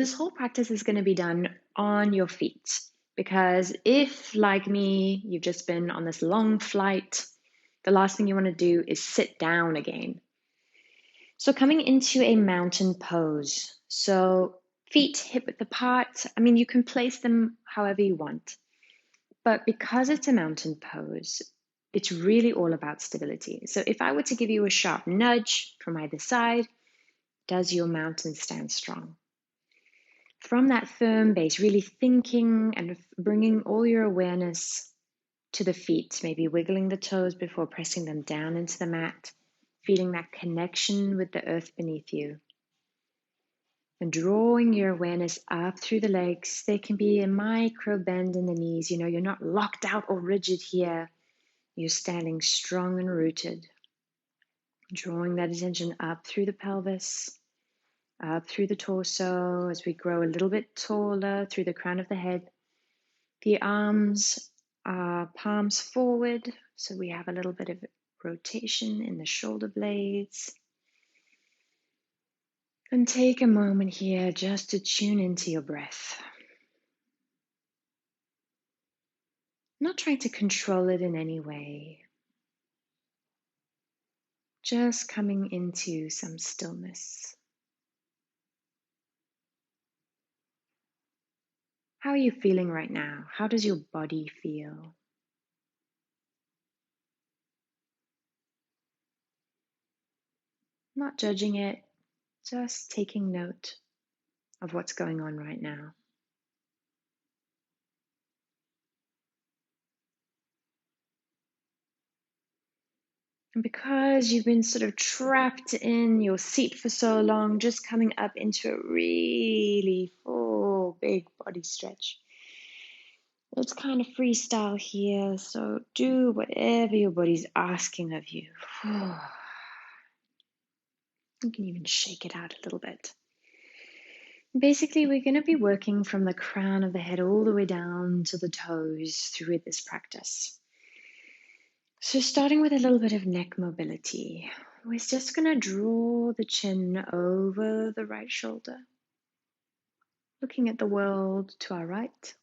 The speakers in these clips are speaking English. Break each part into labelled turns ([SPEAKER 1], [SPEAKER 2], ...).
[SPEAKER 1] this whole practice is going to be done on your feet because if, like me, you've just been on this long flight, the last thing you want to do is sit down again. So coming into a mountain pose. So feet hip width apart. I mean, you can place them however you want. But because it's a mountain pose, it's really all about stability. So if I were to give you a sharp nudge from either side, does your mountain stand strong? From that firm base, really thinking and bringing all your awareness to the feet, maybe wiggling the toes before pressing them down into the mat, feeling that connection with the earth beneath you. And drawing your awareness up through the legs. There can be a micro bend in the knees. You're not locked out or rigid here. You're standing strong and rooted. Drawing that attention up through the pelvis, up through the torso as we grow a little bit taller through the crown of the head. The arms are palms forward, so we have a little bit of rotation in the shoulder blades. And take a moment here just to tune into your breath. Not trying to control it in any way. Just coming into some stillness. How are you feeling right now? How does your body feel? Not judging it, just taking note of what's going on right now. And because you've been sort of trapped in your seat for so long, just coming up into a really full, big body stretch. It's kind of freestyle here, so do whatever your body's asking of you. You can even shake it out a little bit. Basically, we're going to be working from the crown of the head all the way down to the toes through this practice. So starting with a little bit of neck mobility, we're just going to draw the chin over the right shoulder, looking at the world to our right,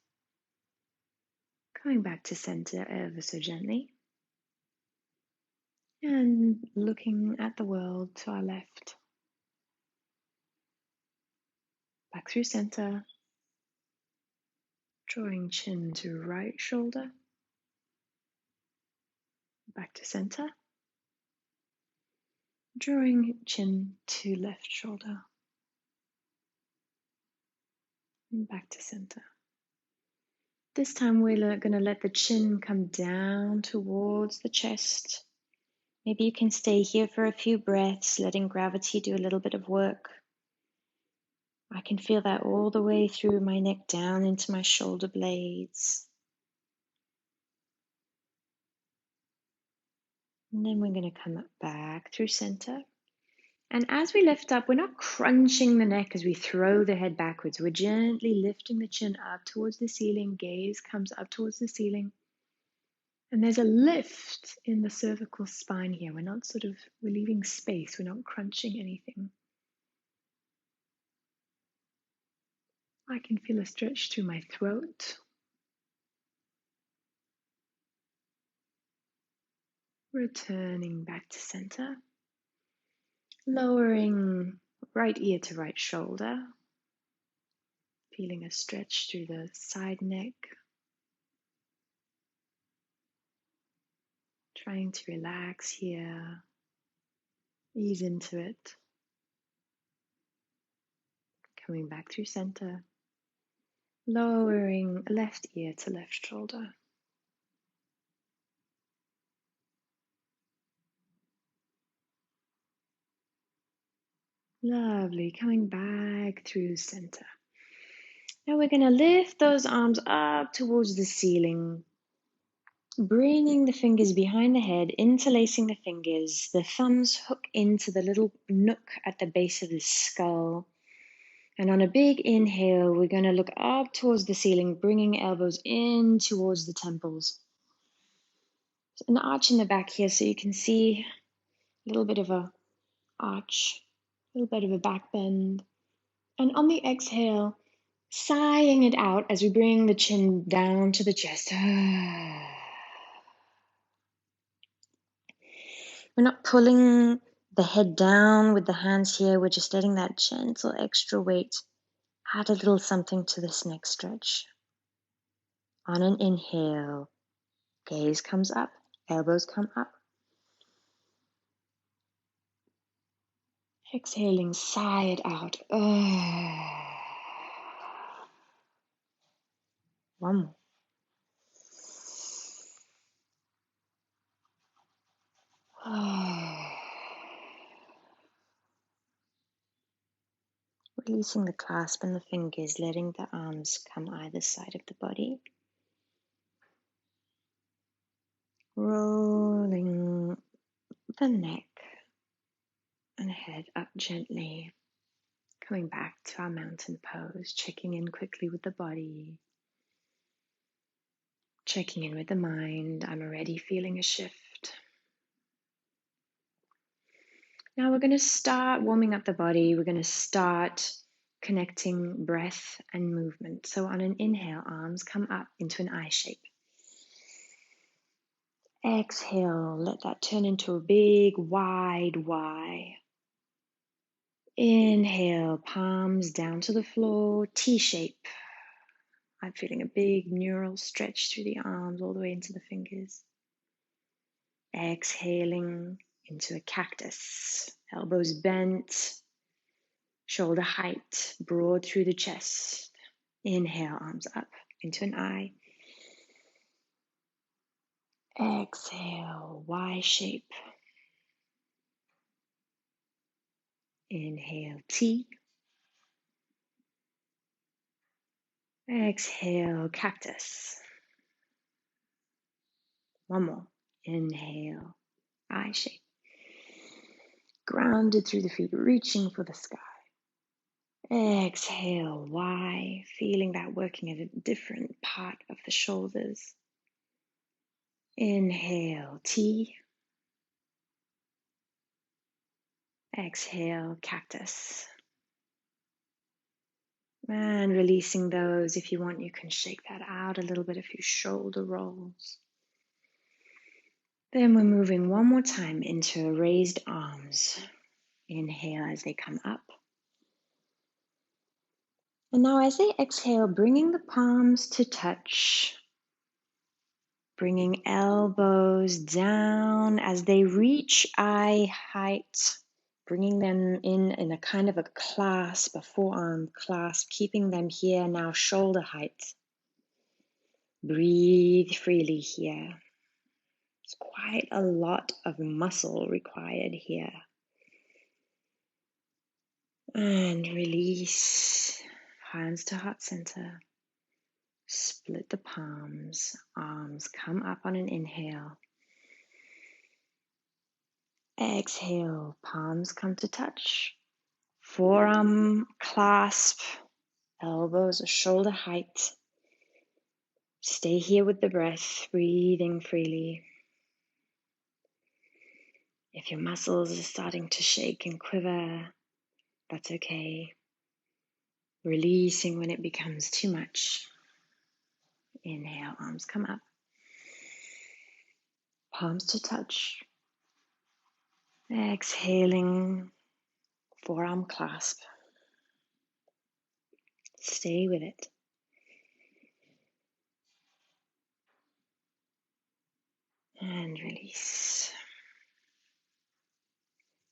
[SPEAKER 1] coming back to center ever so gently, and looking at the world to our left, back through center, drawing chin to right shoulder, back to center, drawing chin to left shoulder, and back to center. This time we're going to let the chin come down towards the chest. Maybe you can stay here for a few breaths, letting gravity do a little bit of work. I can feel that all the way through my neck down into my shoulder blades. And then we're going to come back through center. And as we lift up, we're not crunching the neck as we throw the head backwards. We're gently lifting the chin up towards the ceiling. Gaze comes up towards the ceiling. And there's a lift in the cervical spine here. We're leaving space. We're not crunching anything. I can feel a stretch through my throat. Returning back to center. Lowering right ear to right shoulder. Feeling a stretch through the side neck. Trying to relax here. Ease into it. Coming back through center. Lowering left ear to left shoulder. Lovely. Coming back through center. Now we're going to lift those arms up towards the ceiling. Bringing the fingers behind the head, interlacing the fingers. The thumbs hook into the little nook at the base of the skull. And on a big inhale, we're going to look up towards the ceiling, bringing elbows in towards the temples. There's an arch in the back here, so you can see a little bit of a arch, a little bit of a back bend. And on the exhale, sighing it out as we bring the chin down to the chest. We're not pulling the head down with the hands here. We're just letting that gentle extra weight add a little something to this neck stretch. On an inhale, gaze comes up, elbows come up. Exhaling, sigh it out. One more. Releasing the clasp and the fingers, letting the arms come either side of the body. Rolling the neck and head up gently. Coming back to our mountain pose, checking in quickly with the body. Checking in with the mind. I'm already feeling a shift. Now we're going to start warming up the body. We're going to start connecting breath and movement. So on an inhale, arms come up into an I shape. Exhale, let that turn into a big, wide Y. Inhale, palms down to the floor, T shape. I'm feeling a big neural stretch through the arms all the way into the fingers. Exhaling into a cactus, elbows bent, shoulder height, broad through the chest. Inhale, arms up into an I. Exhale, Y shape. Inhale, T. Exhale, cactus. One more. Inhale, I shape. Grounded through the feet, reaching for the sky. Exhale, Y, feeling that working at a different part of the shoulders. Inhale, T. Exhale, cactus. And releasing those. If you want, you can shake that out a little bit, a few shoulder rolls. Then we're moving one more time into raised arms. Inhale as they come up. And now as they exhale, bringing the palms to touch. Bringing elbows down as they reach eye height. Bringing them in a kind of a clasp, a forearm clasp, keeping them here now shoulder height. Breathe freely here. It's quite a lot of muscle required here. And release, hands to heart center. Split the palms, arms come up on an inhale. Exhale, palms come to touch. Forearm clasp, elbows shoulder height. Stay here with the breath, breathing freely. If your muscles are starting to shake and quiver, that's okay. Releasing when it becomes too much. Inhale, arms come up. Palms to touch. Exhaling, forearm clasp. Stay with it. And release.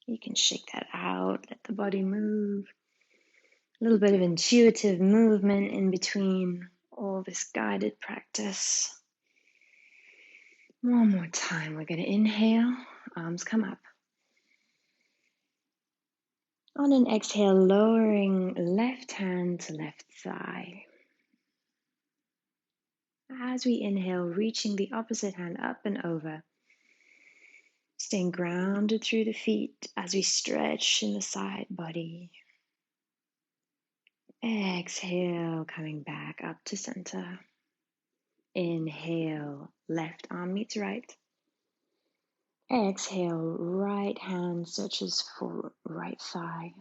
[SPEAKER 1] You can shake that out, let the body move. A little bit of intuitive movement in between all this guided practice. One more time, we're going to inhale, arms come up. On an exhale, lowering left hand to left thigh. As we inhale, reaching the opposite hand up and over. Staying grounded through the feet as we stretch in the side body. Exhale, coming back up to center. Inhale, left arm meets right. Exhale, right hand searches for right thigh.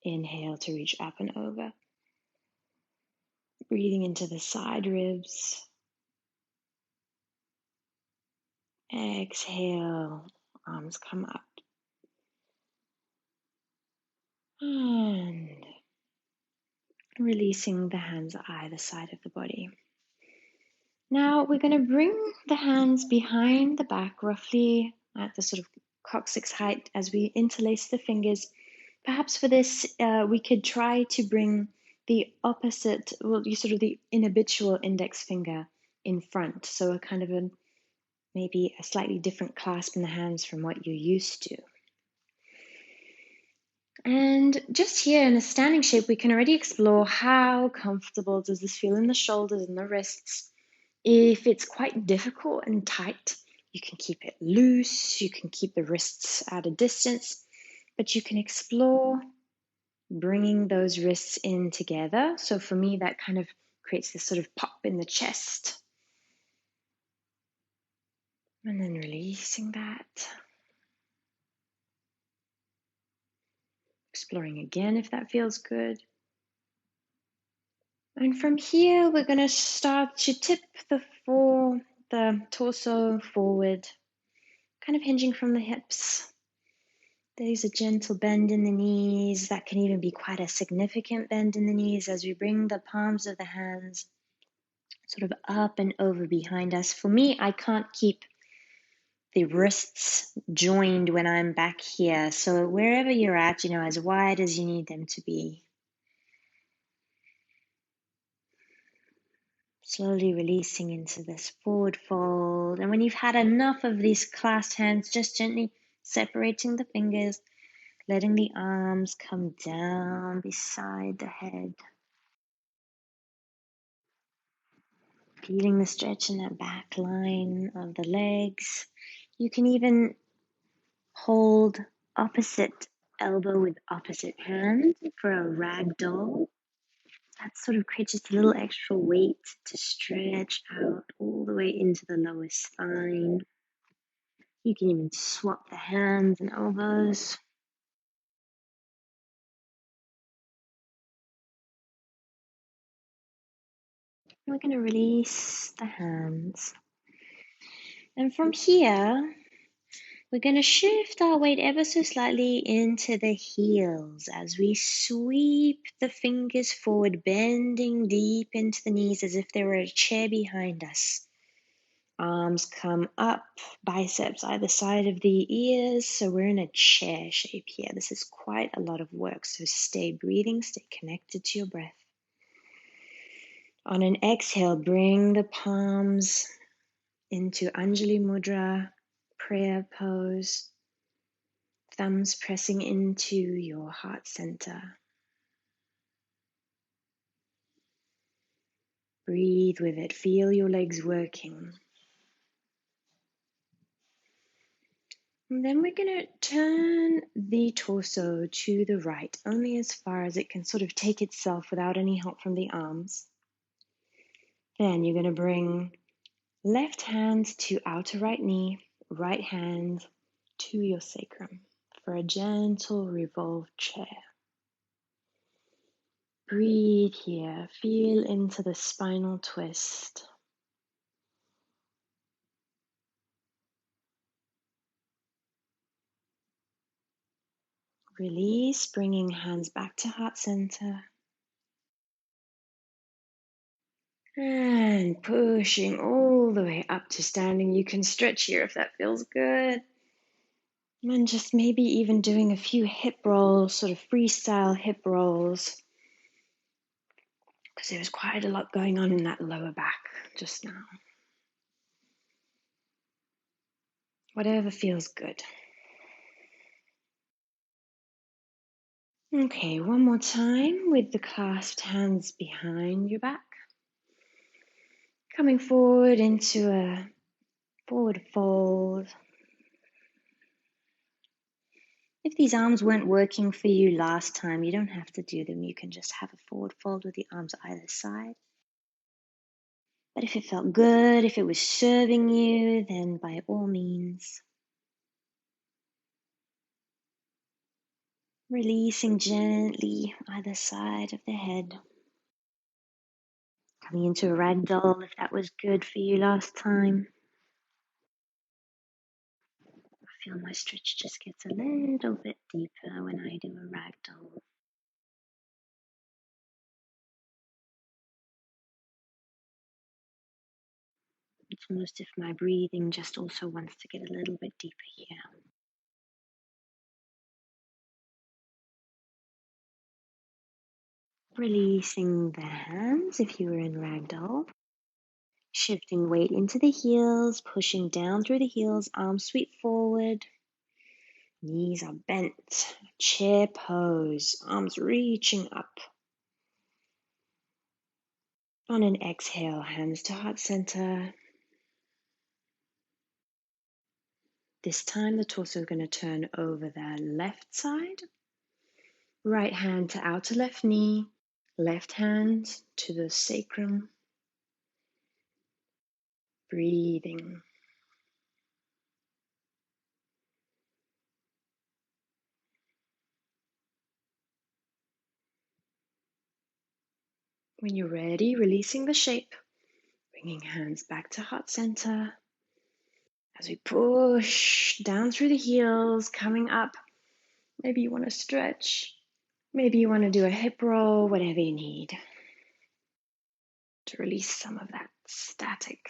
[SPEAKER 1] Inhale to reach up and over. Breathing into the side ribs. Exhale, arms come up. And releasing the hands either side of the body. Now we're going to bring the hands behind the back, roughly at the sort of coccyx height as we interlace the fingers. Perhaps for this, we could try to bring the opposite, the inhabitual index finger in front. So a kind of maybe a slightly different clasp in the hands from what you're used to. And just here in a standing shape, we can already explore how comfortable does this feel in the shoulders and the wrists. If it's quite difficult and tight, you can keep it loose, you can keep the wrists at a distance, but you can explore bringing those wrists in together. So for me, that kind of creates this sort of pop in the chest. And then releasing that. Exploring again if that feels good. And from here, we're going to start to tip the torso forward, kind of hinging from the hips. There's a gentle bend in the knees. That can even be quite a significant bend in the knees as we bring the palms of the hands sort of up and over behind us. For me, I can't keep the wrists joined when I'm back here. So wherever you're at, as wide as you need them to be. Slowly releasing into this forward fold. And when you've had enough of these clasped hands, just gently separating the fingers, letting the arms come down beside the head. Feeling the stretch in that back line of the legs. You can even hold opposite elbow with opposite hand for a rag doll. That sort of creates just a little extra weight to stretch out all the way into the lower spine. You can even swap the hands and elbows. We're going to release the hands. And from here, we're going to shift our weight ever so slightly into the heels as we sweep the fingers forward, bending deep into the knees as if there were a chair behind us. Arms come up, biceps either side of the ears, so we're in a chair shape here. This is quite a lot of work, so stay breathing, stay connected to your breath. On an exhale, bring the palms into Anjali Mudra, prayer pose, thumbs pressing into your heart center. Breathe with it, feel your legs working. And then we're going to turn the torso to the right, only as far as it can sort of take itself without any help from the arms. Then you're going to bring left hand to outer right knee, right hand to your sacrum for a gentle revolved chair. Breathe here, feel into the spinal twist. Release, bringing hands back to heart center. And pushing all the way up to standing. You can stretch here if that feels good. And just maybe even doing a few hip rolls, sort of freestyle hip rolls. Because there was quite a lot going on in that lower back just now. Whatever feels good. Okay, one more time with the clasped hands behind your back. Coming forward into a forward fold. If these arms weren't working for you last time, you don't have to do them. You can just have a forward fold with the arms either side. But if it felt good, if it was serving you, then by all means. Releasing gently either side of the head. Coming into a ragdoll if that was good for you last time. I feel my stretch just gets a little bit deeper when I do a ragdoll. It's almost if my breathing just also wants to get a little bit deeper here. Releasing the hands if you were in ragdoll. Shifting weight into the heels, pushing down through the heels, arms sweep forward. Knees are bent, chair pose, arms reaching up. On an exhale, hands to heart center. This time the torso is going to turn over the left side. Right hand to outer left knee, left hand to the sacrum. Breathing. When you're ready, releasing the shape, bringing hands back to heart center. As we push down through the heels, coming up. Maybe you want to stretch. Maybe you want to do a hip roll, whatever you need to release some of that static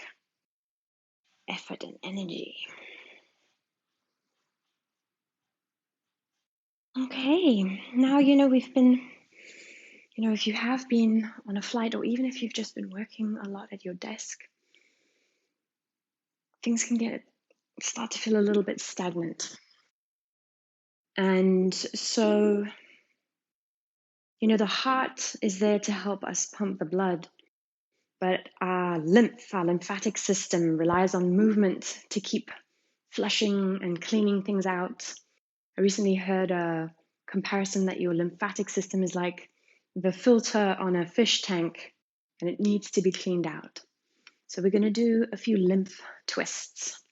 [SPEAKER 1] effort and energy. Okay, now we've been, if you have been on a flight or even if you've just been working a lot at your desk, things can start to feel a little bit stagnant. And so, the heart is there to help us pump the blood, but our lymphatic system relies on movement to keep flushing and cleaning things out. I recently heard a comparison that your lymphatic system is like the filter on a fish tank and it needs to be cleaned out. So we're going to do a few lymph twists.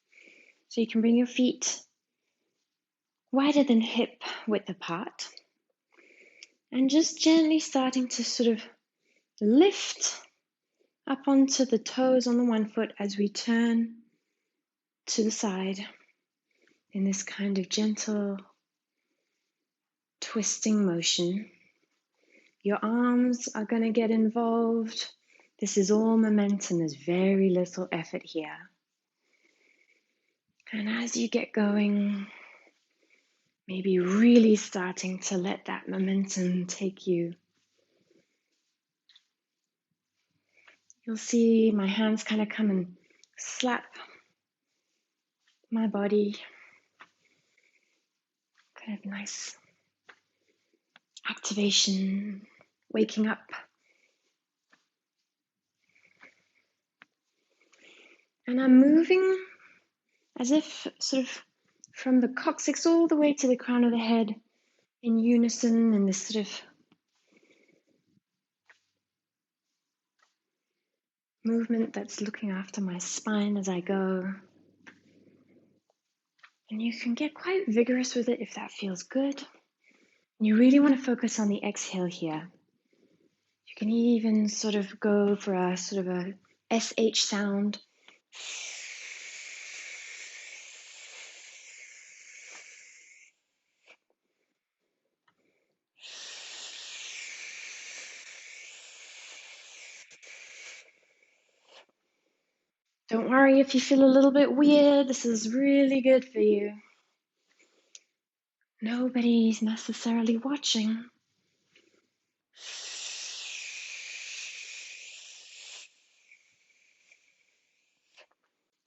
[SPEAKER 1] So you can bring your feet wider than hip width apart and just gently starting to sort of lift up onto the toes on the one foot as we turn to the side in this kind of gentle twisting motion. Your arms are going to get involved. This is all momentum. There's very little effort here. And as you get going, maybe really starting to let that momentum take you. You'll see my hands kind of come and slap my body. Kind of nice activation, waking up. And I'm moving as if sort of from the coccyx all the way to the crown of the head in unison in this sort of movement that's looking after my spine as I go. And you can get quite vigorous with it if that feels good. You really want to focus on the exhale here. You can even sort of go for a sort of a SH sound. Don't worry if you feel a little bit weird. This is really good for you. Nobody's necessarily watching.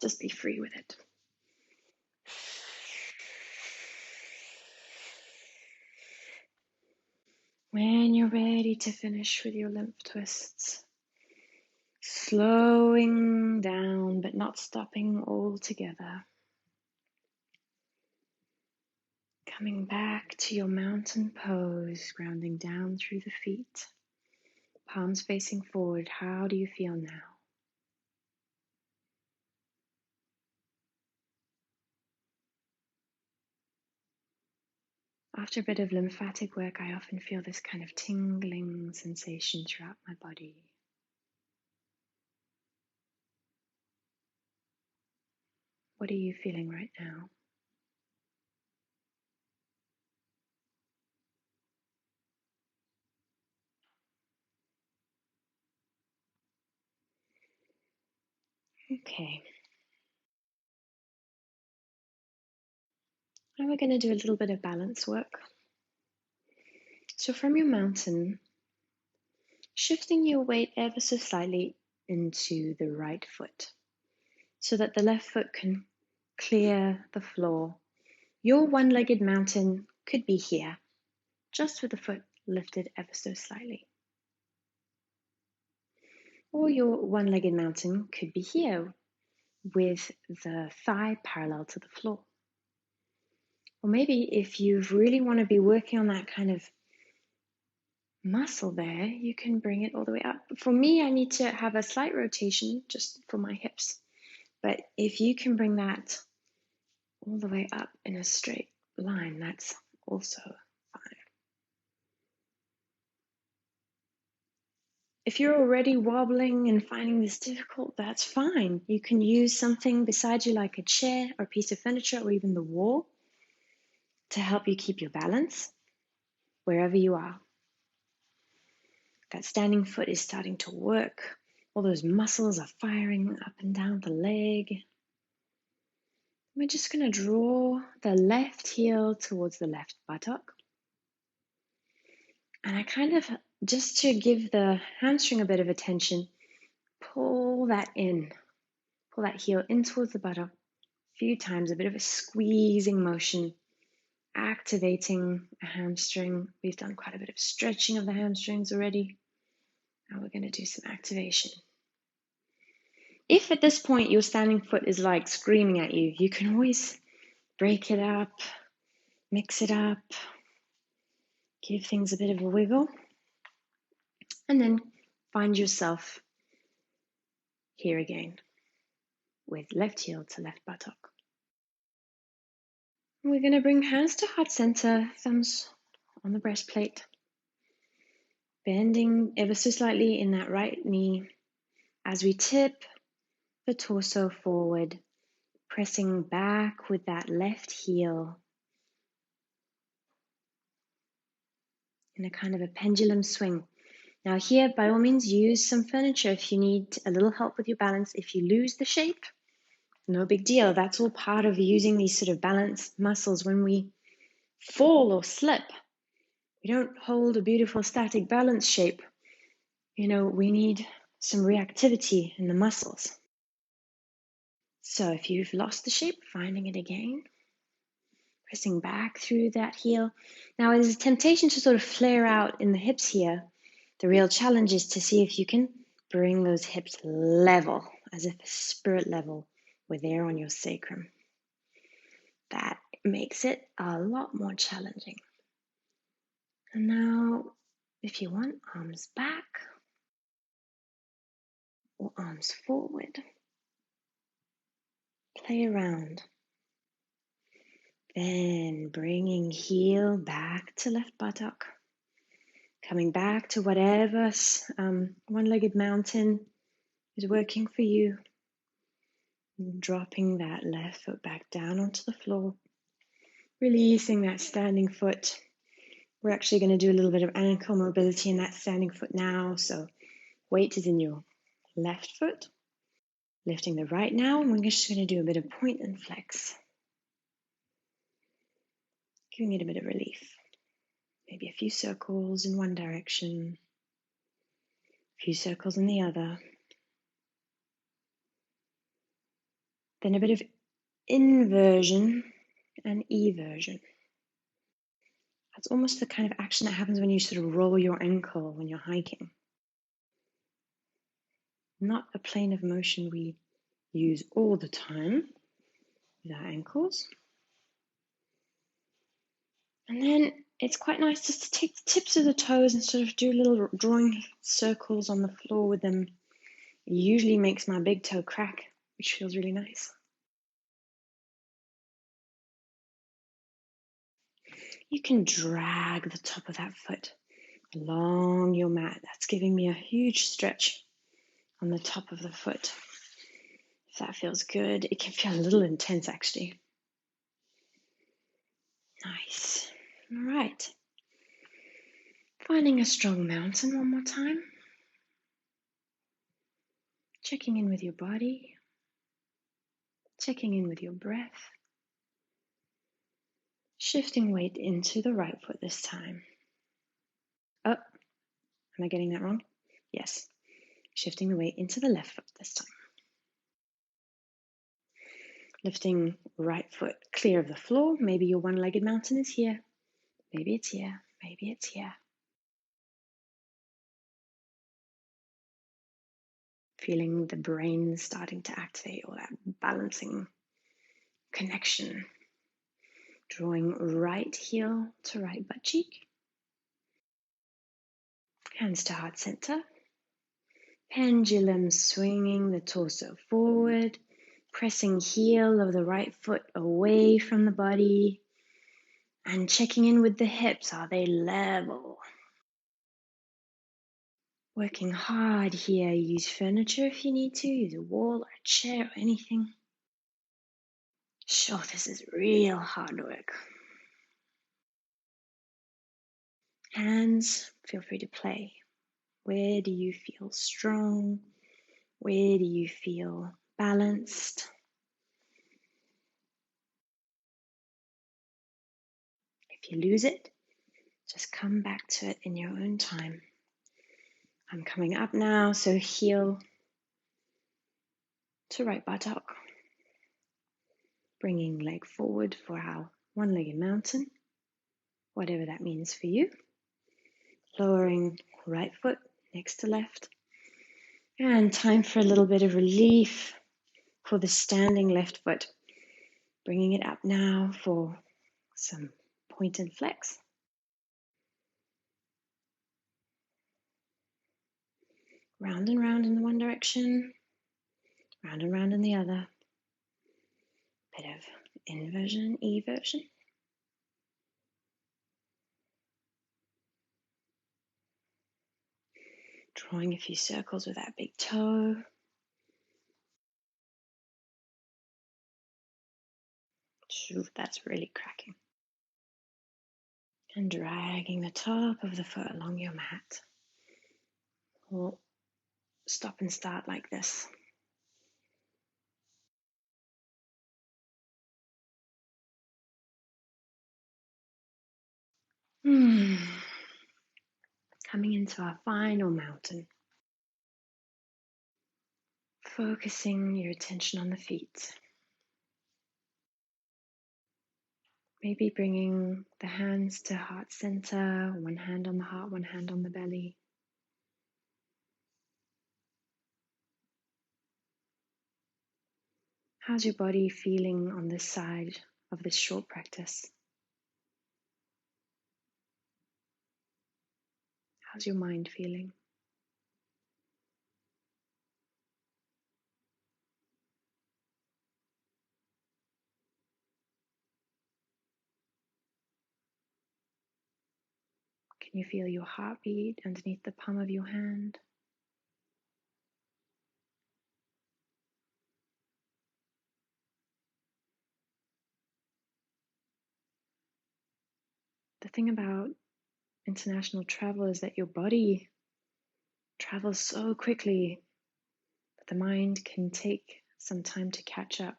[SPEAKER 1] Just be free with it. When you're ready to finish with your lymph twists, slowing down but not stopping altogether. Coming back to your mountain pose, grounding down through the feet, palms facing forward. How do you feel now? After a bit of lymphatic work, I often feel this kind of tingling sensation throughout my body. What are you feeling right now? Okay. Now we're going to do a little bit of balance work. So from your mountain, shifting your weight ever so slightly into the right foot so that the left foot can clear the floor. Your one-legged mountain could be here, just with the foot lifted ever so slightly. Or your one-legged mountain could be here, with the thigh parallel to the floor. Or maybe if you really want to be working on that kind of muscle there, you can bring it all the way up. For me, I need to have a slight rotation just for my hips. But if you can bring that all the way up in a straight line, that's also fine. If you're already wobbling and finding this difficult, that's fine. You can use something beside you like a chair or a piece of furniture or even the wall to help you keep your balance wherever you are. That standing foot is starting to work. All those muscles are firing up and down the leg. We're just going to draw the left heel towards the left buttock. And I kind of, just to give the hamstring a bit of attention, pull that in. Pull that heel in towards the buttock a few times, a bit of a squeezing motion, activating a hamstring. We've done quite a bit of stretching of the hamstrings already. Now we're going to do some activation. If at this point your standing foot is like screaming at you, you can always break it up, mix it up, give things a bit of a wiggle, and then find yourself here again with left heel to left buttock. We're going to bring hands to heart center, thumbs on the breastplate, bending ever so slightly in that right knee as we tip the torso forward, pressing back with that left heel in a kind of a pendulum swing. Now here, by all means, use some furniture if you need a little help with your balance. If you lose the shape, no big deal. That's all part of using these sort of balance muscles. When we fall or slip, we don't hold a beautiful static balance shape. We need some reactivity in the muscles. So if you've lost the shape, finding it again, pressing back through that heel. Now there's a temptation to sort of flare out in the hips here. The real challenge is to see if you can bring those hips level, as if spirit level were there on your sacrum. That makes it a lot more challenging. And now, if you want, arms back or arms forward. Play around. Then bringing heel back to left buttock. Coming back to whatever one-legged mountain is working for you. Dropping that left foot back down onto the floor. Releasing that standing foot. We're actually going to do a little bit of ankle mobility in that standing foot now. So weight is in your left foot. Lifting the right now, and we're just going to do a bit of point and flex. Giving it a bit of relief. Maybe a few circles in one direction, a few circles in the other. Then a bit of inversion and eversion. That's almost the kind of action that happens when you sort of roll your ankle when you're hiking. Not a plane of motion we use all the time with our ankles. And then it's quite nice just to take the tips of the toes and sort of do little drawing circles on the floor with them. It usually makes my big toe crack, which feels really nice. You can drag the top of that foot along your mat. That's giving me a huge stretch on the top of the foot. If that feels good, it can feel a little intense actually. Nice. All right. Finding a strong mountain one more time. Checking in with your body. Checking in with your breath. Shifting weight into the right foot this time. Oh, am I getting that wrong? Yes. Shifting the weight into the left foot this time. Lifting right foot clear of the floor. Maybe your one-legged mountain is here. Maybe it's here. Maybe it's here. Feeling the brain starting to activate, all that balancing connection. Drawing right heel to right butt cheek. Hands to heart center. Pendulum swinging the torso forward. Pressing heel of the right foot away from the body. And checking in with the hips. Are they level? Working hard here. Use furniture if you need to. Use a wall or a chair or anything. Sure, this is real hard work. Hands, feel free to play. Where do you feel strong? Where do you feel balanced? If you lose it, just come back to it in your own time. I'm coming up now, so heel to right buttock. Bringing leg forward for our one-legged mountain, whatever that means for you. Lowering right foot next to left. And time for a little bit of relief for the standing left foot. Bringing it up now for some point and flex. Round and round in the one direction, round and round in the other. Bit of inversion, eversion. Drawing a few circles with that big toe. That's really cracking. And dragging the top of the foot along your mat. We'll stop and start like this. Coming into our final mountain. Focusing your attention on the feet. Maybe bringing the hands to heart center, one hand on the heart, one hand on the belly. How's your body feeling on this side of this short practice? How's your mind feeling? Can you feel your heartbeat underneath the palm of your hand? The thing about international travel is that your body travels so quickly that the mind can take some time to catch up.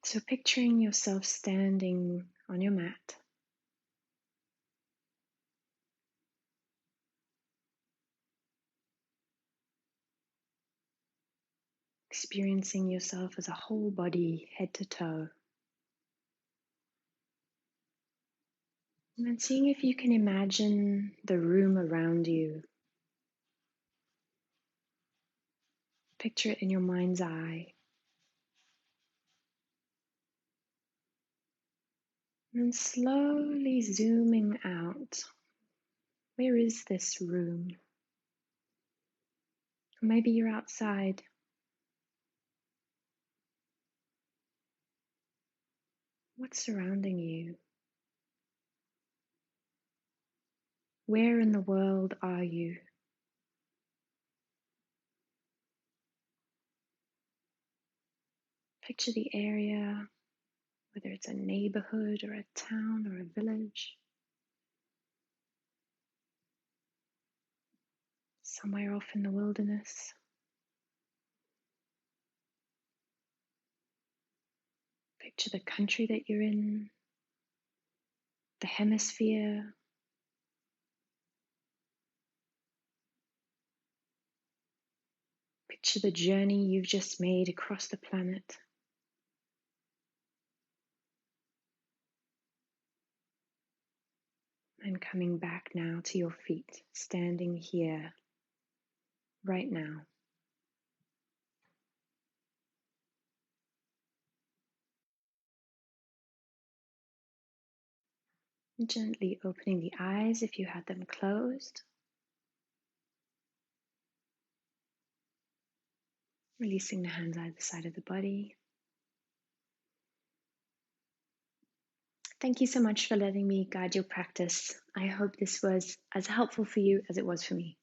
[SPEAKER 1] So picturing yourself standing on your mat, experiencing yourself as a whole body, head to toe. And then seeing if you can imagine the room around you. Picture it in your mind's eye. And then slowly zooming out. Where is this room? Or maybe you're outside. What's surrounding you? Where in the world are you? Picture the area, whether it's a neighborhood or a town or a village, somewhere off in the wilderness. Picture the country that you're in, the hemisphere. Picture the journey you've just made across the planet. And coming back now to your feet, standing here, right now. Gently opening the eyes if you had them closed. Releasing the hands either side of the body. Thank you so much for letting me guide your practice. I hope this was as helpful for you as it was for me.